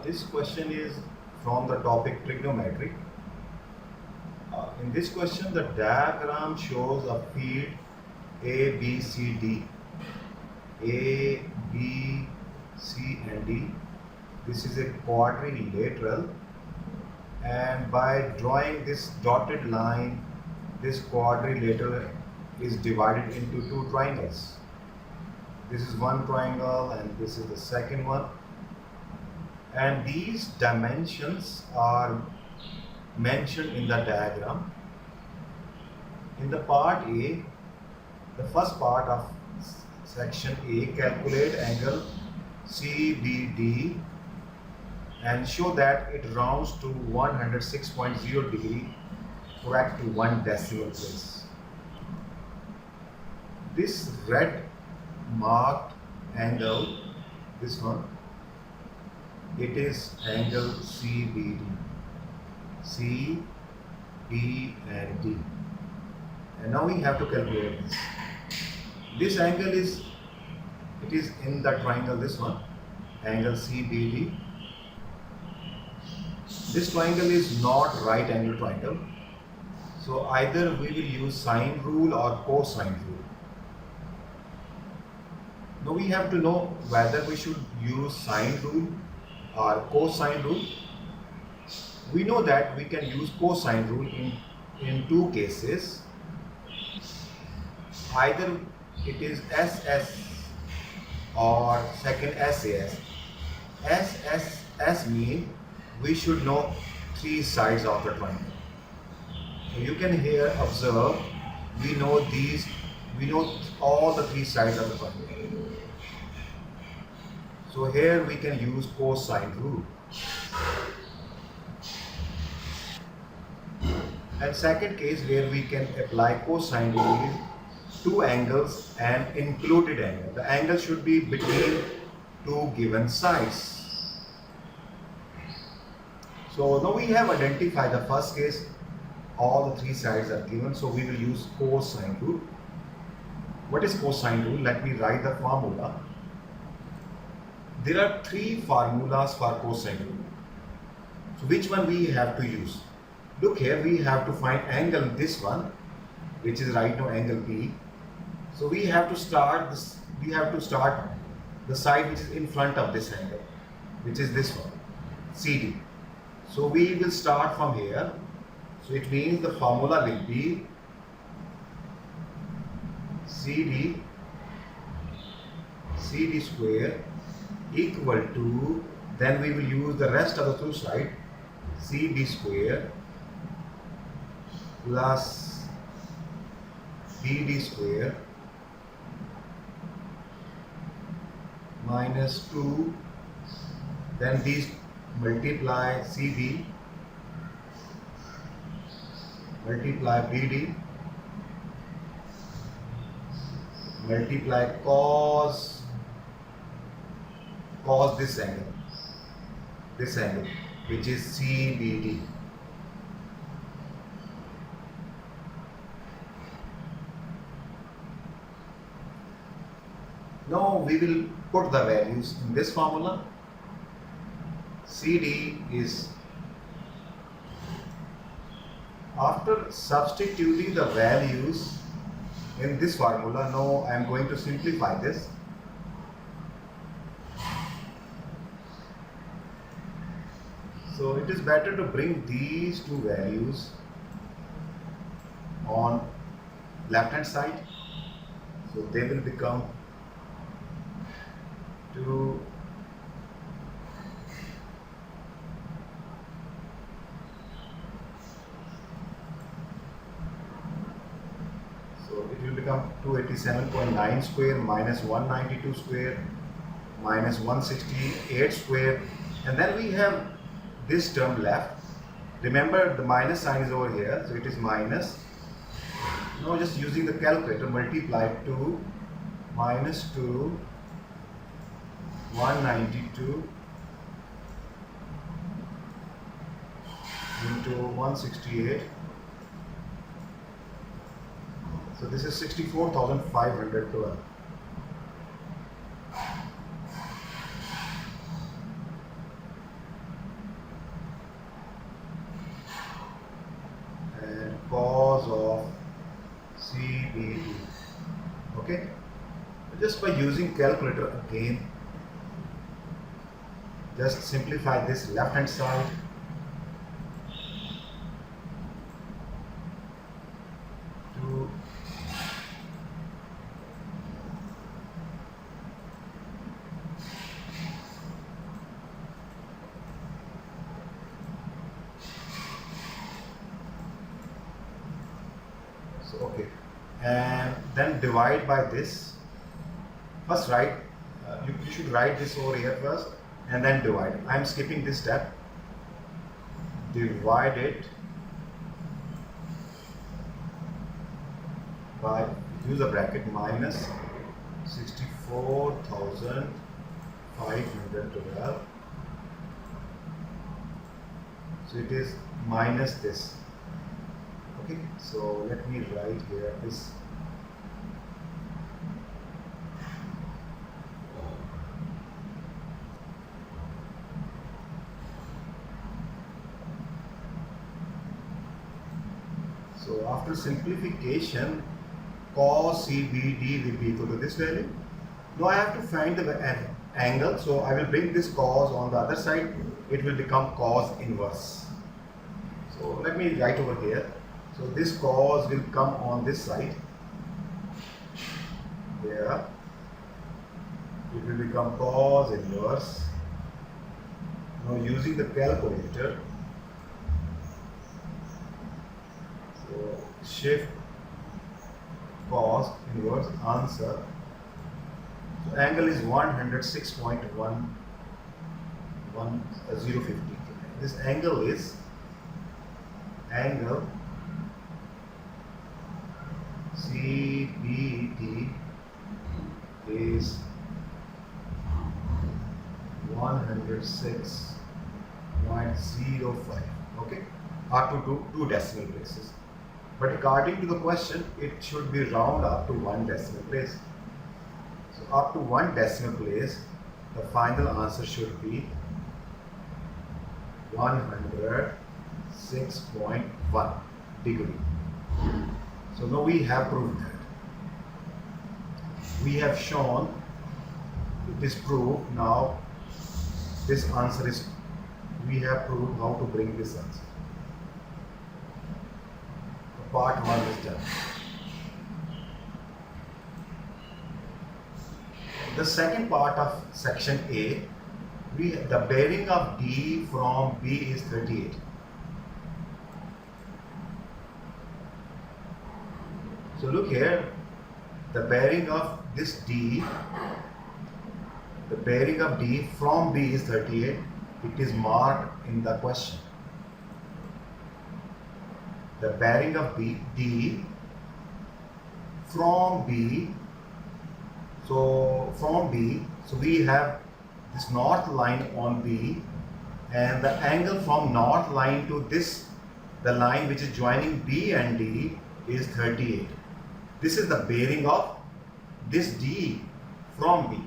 This question is from the topic trigonometry. In this question, the diagram shows a field A, B, C, D. A, B, C, and D. This is a quadrilateral, and by drawing this dotted line, this quadrilateral is divided into two triangles. This is one triangle and this is the second one. And these dimensions are mentioned in the diagram. In the part A, the first part of section A, calculate angle CBD and show that it rounds to 106.0 degree correct to one decimal place. This red marked angle, this one, it is angle CBD. C, B and D. And now we have to calculate this. This angle is, it is in the triangle, this one, angle CBD. This triangle is not right angle triangle. So either we will use sine rule or cosine rule. Now we have to know whether we should use sine rule or cosine rule. We know that we can use cosine rule in two cases. Either it is SS or second SAS. SS means we should know three sides of the triangle. So you can here observe, we know all the three sides of the triangle. So here we can use cosine rule. And second case where we can apply cosine rule is two angles and included angle. The angle should be between two given sides. So now we have identified the first case, all the three sides are given, so we will use cosine rule. What is cosine rule? Let me write the formula. There are three formulas for cosine rule. So which one we have to use? Look here, we have to find angle this one, which is right now angle B. So we have to start this, we have to start the side which is in front of this angle, which is this one, CD. So we will start from here. So it means the formula will be CD square equal to, then we will use the rest of the two sides, CB square plus BD square minus 2, then these multiply CB multiply BD multiply cos this angle which is CBD. Now we will put the values in this formula. CD is, after substituting the values in this formula, now I am going to simplify this. So it is better to bring these two values on left hand side. So they will become 2 it will become 287.9 square minus 192 square minus 168 square, and then we have this term left. Remember the minus sign is over here, so it is minus. Now just using the calculator, multiply 2 minus 2 192 into 168. So this is 64,512. just by using calculator again, just simplify this left hand side. To so okay, and then divide by this. First write, you should write this over here first and then divide. I am skipping this step. Divide it by, use a bracket, minus 64,512. So it is minus this. Okay, so let me write here this. So after simplification, cos CBD will be equal to this value. Now I have to find the angle, so I will bring this cos on the other side. It will become cos inverse. So let me write over here. So this cos will come on this side. There. It will become cos inverse. Now using the calculator, so shift cos inverse, answer. So angle is 106.11050. This angle is angle CBD is 106.05. Okay, up to two decimal places. But according to the question, it should be round up to one decimal place. So up to one decimal place, the final answer should be 106.1 degree. So now we have proved that. We have shown it is proved. Now this answer is, we have proved how to bring this answer. Part 1 is done. The second part of section A, the bearing of D from B is 38. So look here, the bearing of this D, the bearing of D from B is 38. It is marked in the question. The bearing of D from B, so we have this north line on B, and the angle from north line to this, the line which is joining B and D, is 38. This is the bearing of this D from B.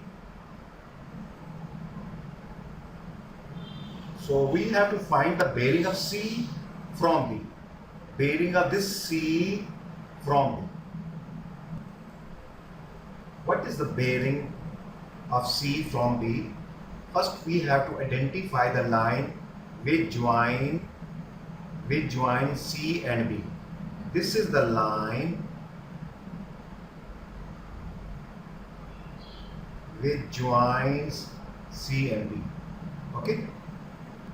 So we have to find the bearing of C from B. Bearing of this C from B. What is the bearing of C from B? First we have to identify the line which join C and B. This is the line which joins C and B. Okay.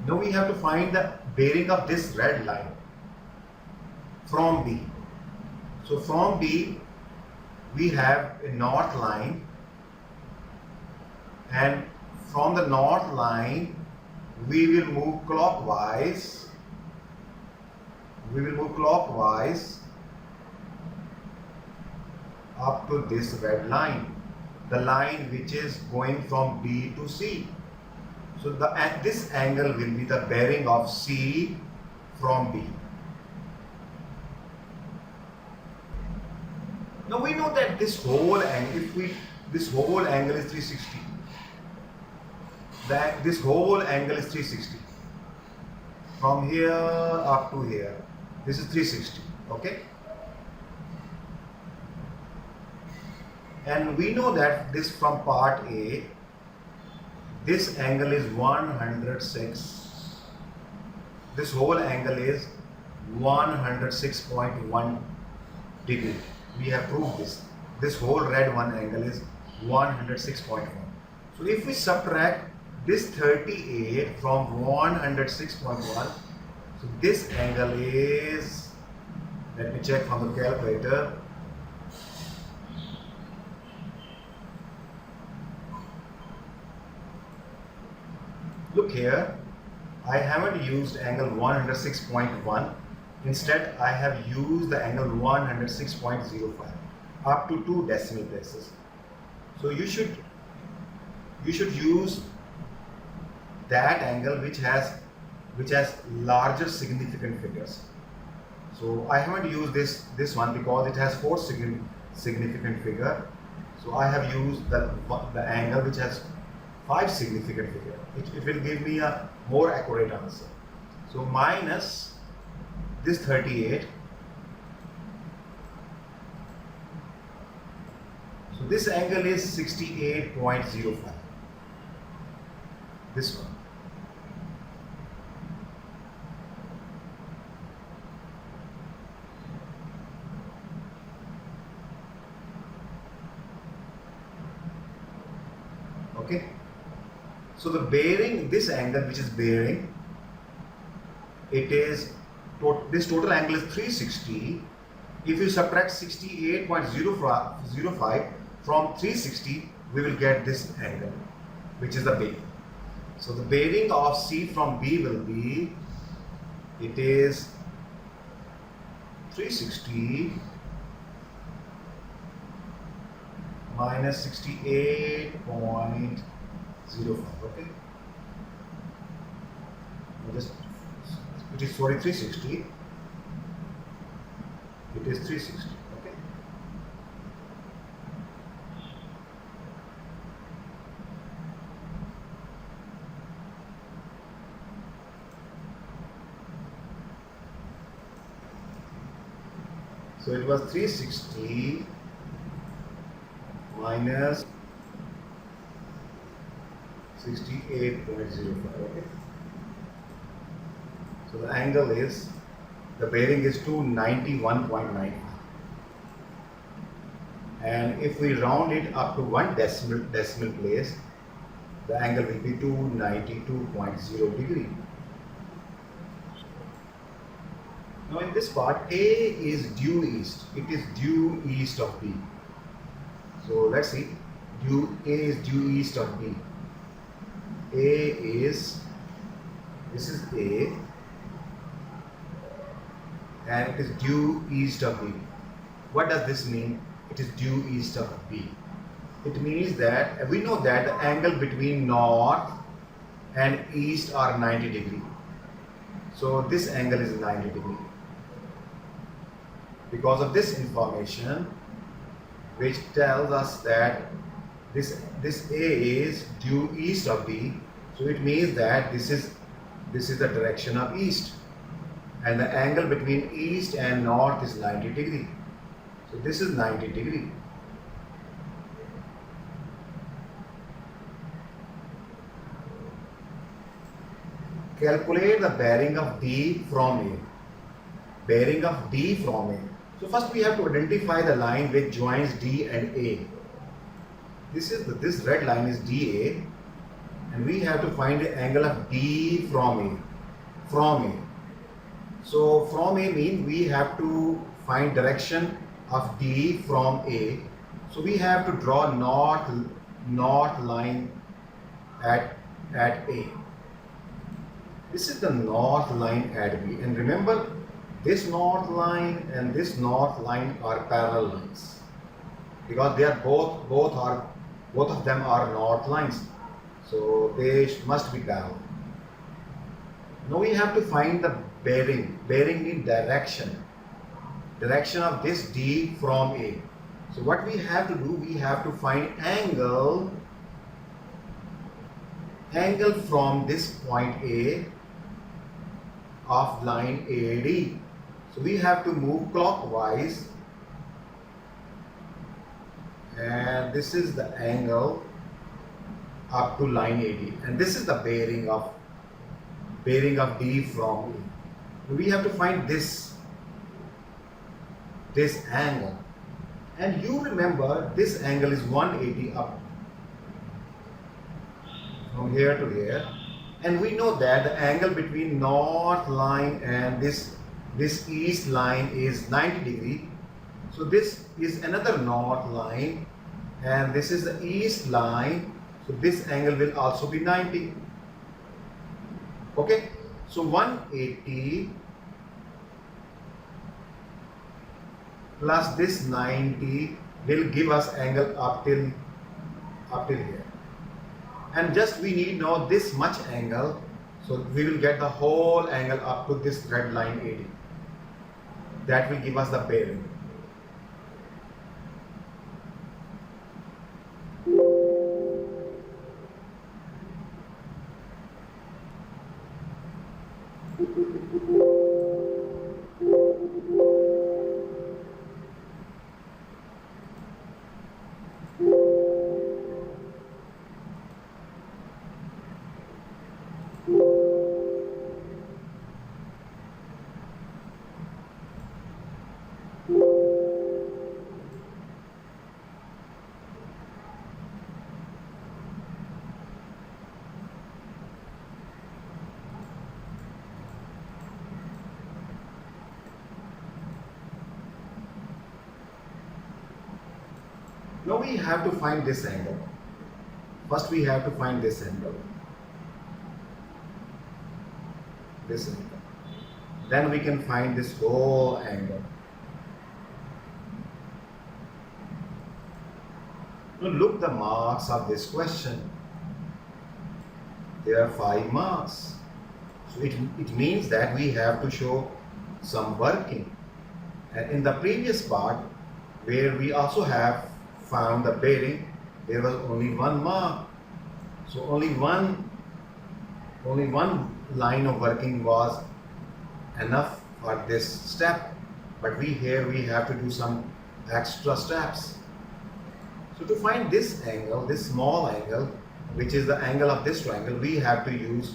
Now we have to find the bearing of this red line from B. So from B we have a north line, and from the north line we will move clockwise. Up to this red line, the line which is going from B to C. So this angle will be the bearing of C from B. Now we know that this whole angle, this whole angle is 360. That this whole angle is 360. From here up to here, this is 360. Okay. And we know that this from part A, this angle is 106. This whole angle is 106.1 degree. We have proved this. This whole red one angle is 106.1. So if we subtract this 38 from 106.1, so this angle is, let me check from the calculator. Look here, I haven't used angle 106.1. Instead, I have used the angle 106.05 up to 2 decimal places. So you should use that angle which has larger significant figures. So I haven't used this one because it has 4 significant figure. So I have used the angle which has 5 significant figure. It will give me a more accurate answer. So minus this 38. So this angle is 68.05. This one. Okay. So the bearing, this angle which is bearing, it is this total angle is 360. If you subtract 68.05 from 360, we will get this angle, which is the bearing. So the bearing of C from B will be, it is 360 minus 68.05. Okay. It is 360. It is 360. Okay. So it was 360 minus 68.05. Okay. So the angle is, the bearing is 291.95. And if we round it up to 1 decimal place, the angle will be 292.0 degree. Now in this part, A is due east. It is due east of B. So let's see. A is due east of B. This is A, and it is due east of B. What does this mean? It is due east of B. It means that we know that the angle between north and east are 90 degree. So this angle is 90 degree. Because of this information, which tells us that this A is due east of B, so it means that this is the direction of east, and the angle between east and north is 90 degree. So this is 90 degree. Calculate the bearing of D from A. Bearing of D from A. So first we have to identify the line which joins D and A. This red line is DA, and we have to find the angle of D from A. So from A means we have to find direction of D from A. So we have to draw north line at A. This is the north line at B, and remember, this north line and this north line are parallel lines because they are both of them are north lines, so they must be parallel. Now we have to find the bearing. Bearing means direction of this D from A. So what we have to do, we have to find angle from this point A of line AD. So we have to move clockwise and this is the angle up to line AD, and this is the bearing of D from E. We have to find this angle, and you remember this angle is 180 up from here to here, and we know that the angle between north line and this east line is 90 degree. So this is another north line and this is the east line, so this angle will also be 90. Okay, so 180 plus this 90 will give us angle up till here, and just we need now this much angle, so we will get the whole angle up to this red line AD. That will give us the bearing. Now we have to find this angle. First we have to find this angle. This angle. Then we can find this whole angle. Now look the marks of this question. There are 5 marks. So it means that we have to show some working. And in the previous part, where we also have found the bearing, there was only 1 mark. So only one line of working was enough for this step. But here we have to do some extra steps. So to find this angle, this small angle, which is the angle of this triangle, we have to use,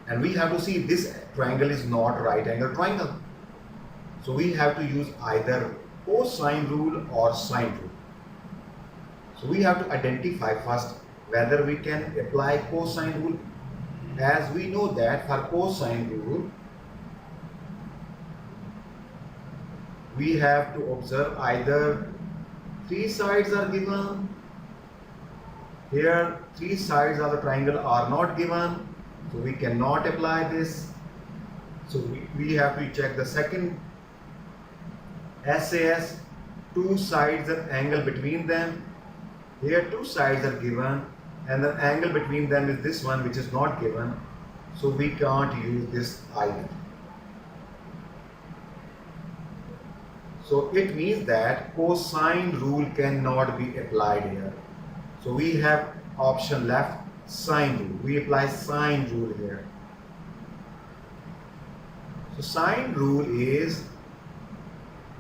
and we have to see this triangle is not right angle triangle. So we have to use either cosine rule or sine rule. So we have to identify first whether we can apply cosine rule. As we know that for cosine rule, we have to observe either 3 sides are given. Here 3 sides of the triangle are not given, so we cannot apply this. So we have to check the second SAS, 2 sides and angle between them. Here 2 sides are given and the angle between them is this one, which is not given, so we can't use this either. So it means that cosine rule cannot be applied here. So we have option left, sine rule. We apply sine rule here. So sine rule is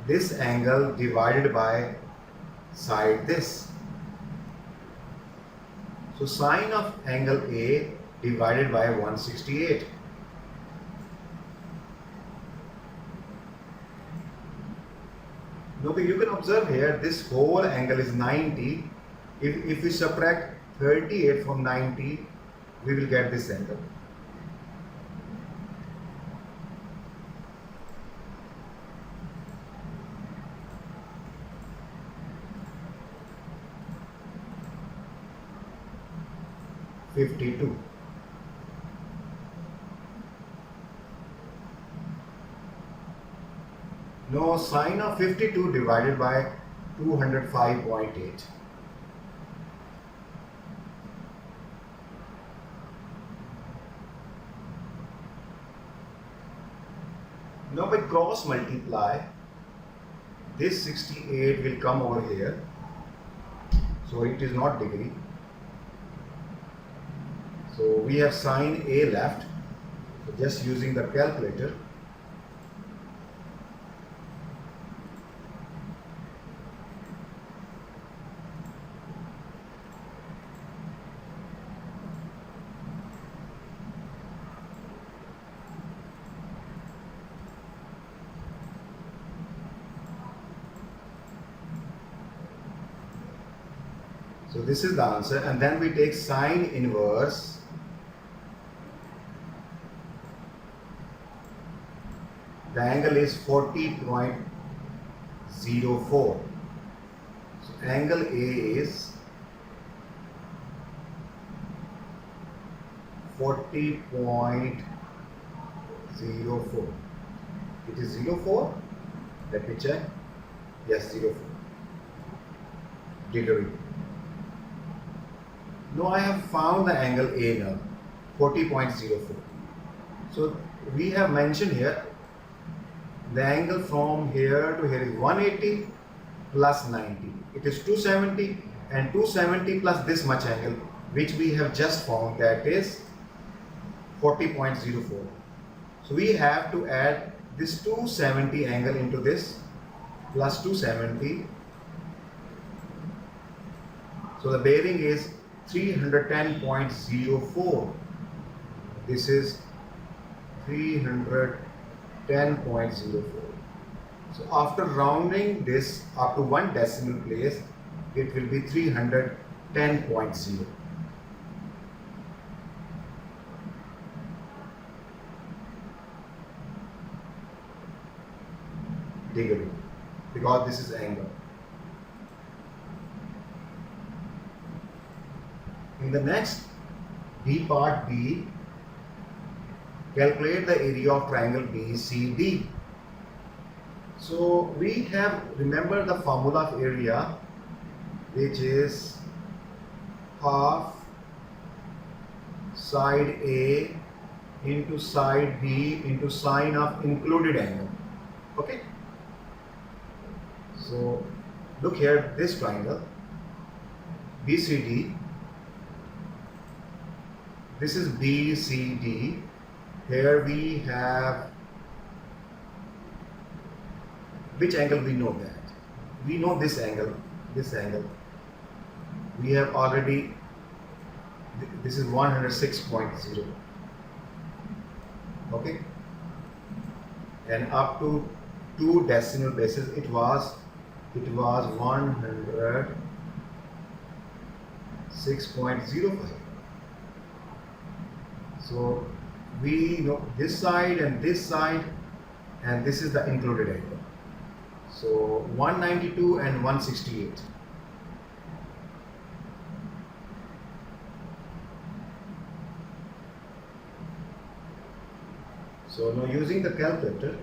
this angle divided by side this. So sine of angle A divided by 168. Now you can observe here this whole angle is 90. If we subtract 38 from 90, we will get this angle. $52. Now sine of 52 divided by 205.8. Now by cross multiply, this 68 will come over here. So it is not degree. So we have sine A left. So just using the calculator. So this is the answer, and then we take sine inverse the angle is 40.04. So angle A is 40.04. It is 04. Let me check. Yes, 04 degree. Now I have found the angle A now, 40.04. So we have mentioned here the angle from here to here is 180 plus 90. It is 270, and 270 plus this much angle, which we have just found, that is 40.04. So we have to add this 270 angle into this plus 270. So the bearing is 310.04. This is 310.04. So after rounding this up to one decimal place, it will be 310.0. degree, because this is angle. In the next B part B, calculate the area of triangle BCD. So we have, remember the formula of area, which is half side A into side B into sine of included angle. Okay. So look here, this triangle BCD. This is BCD. Here we have, which angle we know that? We know this angle, this angle. We have already, this is 106.0. Okay. And up to 2 decimal places, it was 106.05. So we know this side and this side, and this is the included angle. So 192 and 168. So now using the calculator,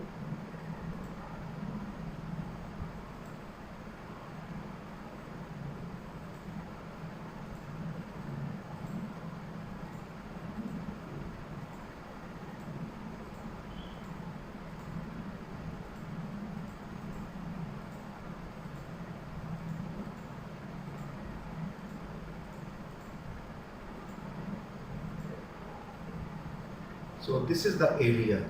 so this is the area.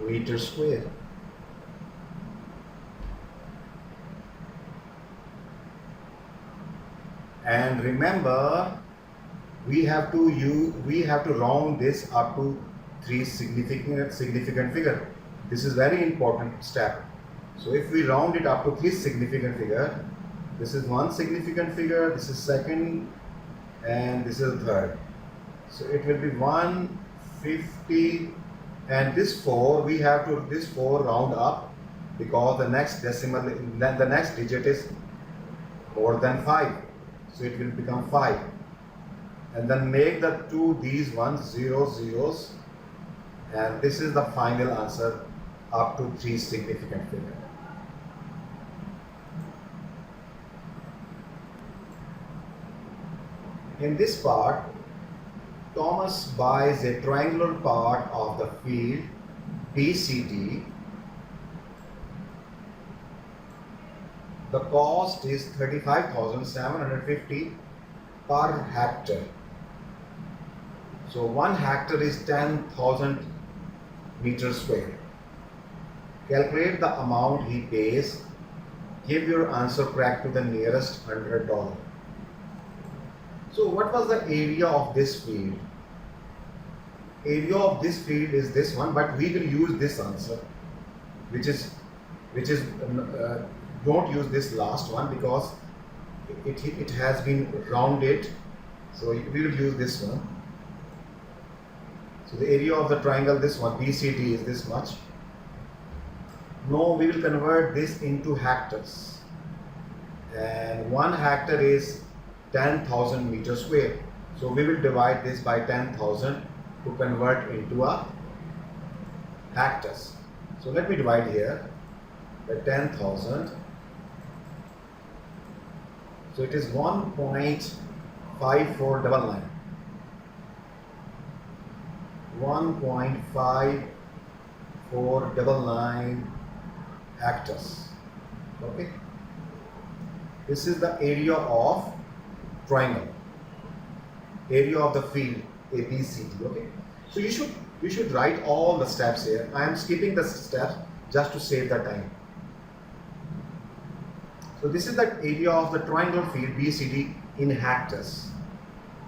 Meter square. And remember, we have to round this up to 3 significant figure. This is very important step. So if we round it up to 3 significant figure, this is 1 significant figure, this is 2nd, and this is 3rd. So it will be 150, and this 4 we have to round up, because the next decimal, the next digit is more than 5. So it will become 5, and then make these ones 0 zeros, and this is the final answer up to 3 significant figure. In this part, Thomas buys a triangular part of the field BCD. The cost is 35,750 per hectare. So 1 hectare is 10,000 meters square. Calculate the amount he pays. Give your answer correct to the nearest $100. So what was the area of this field? Area of this field is this one, but we will use this answer, which is don't use this last one because it has been rounded. So we will use this one. So the area of the triangle, this one, BCD, is this much. Now we will convert this into hectares, and 1 hectare is 10,000 meters square. So we will divide this by 10,000 to convert into a hectares. So let me divide here by 10,000. So it is 1.5499. 1.5499 hectares. Okay. This is the area of triangle. Area of the field ABCD. Okay. So you should write all the steps here. I am skipping the steps just to save the time. So this is the area of the triangle field BCD in hectares.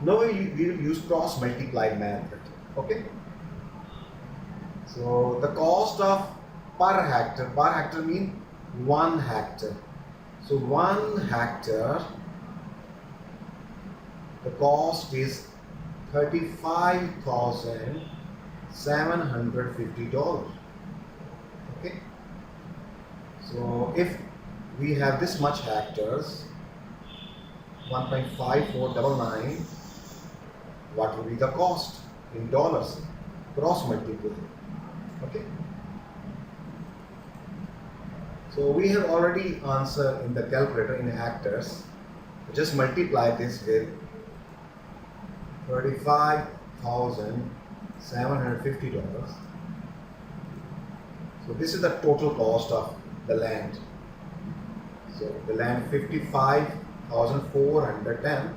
Now we will use cross multiply method. Okay. So the cost of per hectare means 1 hectare. So 1 hectare, the cost is $35,750. Okay. So if we have this much hectares, 1.5499, what will be the cost in dollars? Cross multiply. Okay. So we have already answered in the calculator in hectares. Just multiply this with $35,750. So this is the total cost of the land. So the land 55,410.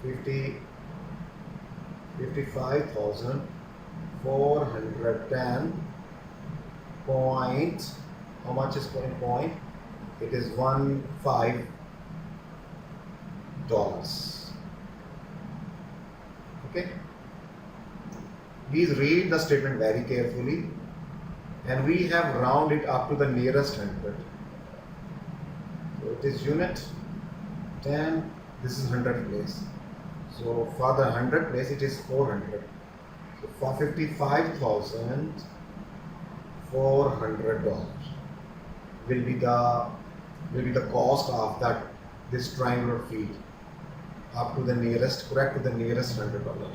55,410 point, how much is point? It is $15. Okay. Please read the statement very carefully, and we have rounded up to the nearest 100. So it is unit 10. This is 100 place. So for the 100 place, it is 400. So for $55,400 will be the cost of this triangular field up to the nearest, correct to the nearest $100.